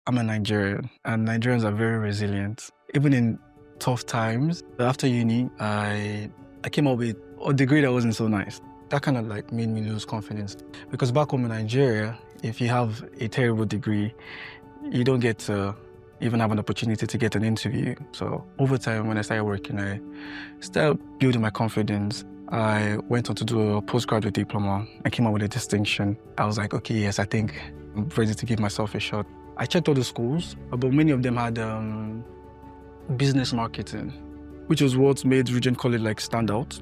I'm a Nigerian, and Nigerians are very resilient. Even in tough times, after uni, I came up with a degree that wasn't so nice. That kind of like made me lose confidence. Because back home in Nigeria, if you have a terrible degree, you don't get to even have an opportunity to get an interview. So over time, when I started working, I started building my confidence. I went on to do a postgraduate diploma. I came out with a distinction. I was like, okay, yes, I think I'm ready to give myself a shot. I checked all the schools, but many of them had business marketing, which was what made Regent College like stand out.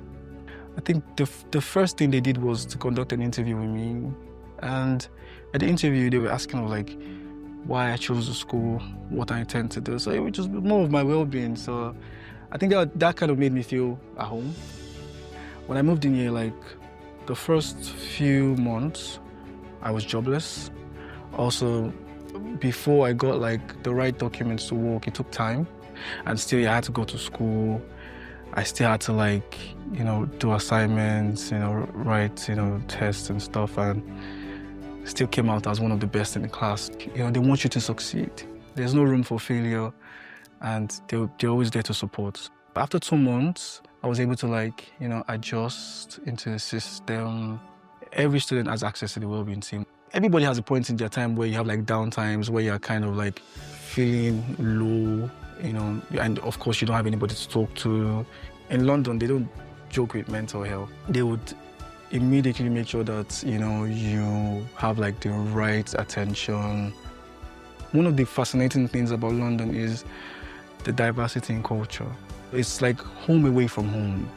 I think the first thing they did was to conduct an interview with me. And at the interview, they were asking like why I chose the school, what I intend to do. So it was just more of my well-being. So I think that kind of made me feel at home. When I moved in here, like the first few months, I was jobless. Also, before I got like the right documents to work, it took time. And still, I had to go to school. I still had to like, do assignments, write, tests and stuff, and still came out as one of the best in the class. They want you to succeed. There's no room for failure, and they're always there to support. But after 2 months, I was able to like, adjust into the system. Every student has access to the wellbeing team. Everybody has a point in their time where you have like down times, where you're kind of like feeling low, and of course you don't have anybody to talk to. In London, they don't joke with mental health. They would immediately make sure that, you have like the right attention. One of the fascinating things about London is the diversity in culture. It's like home away from home.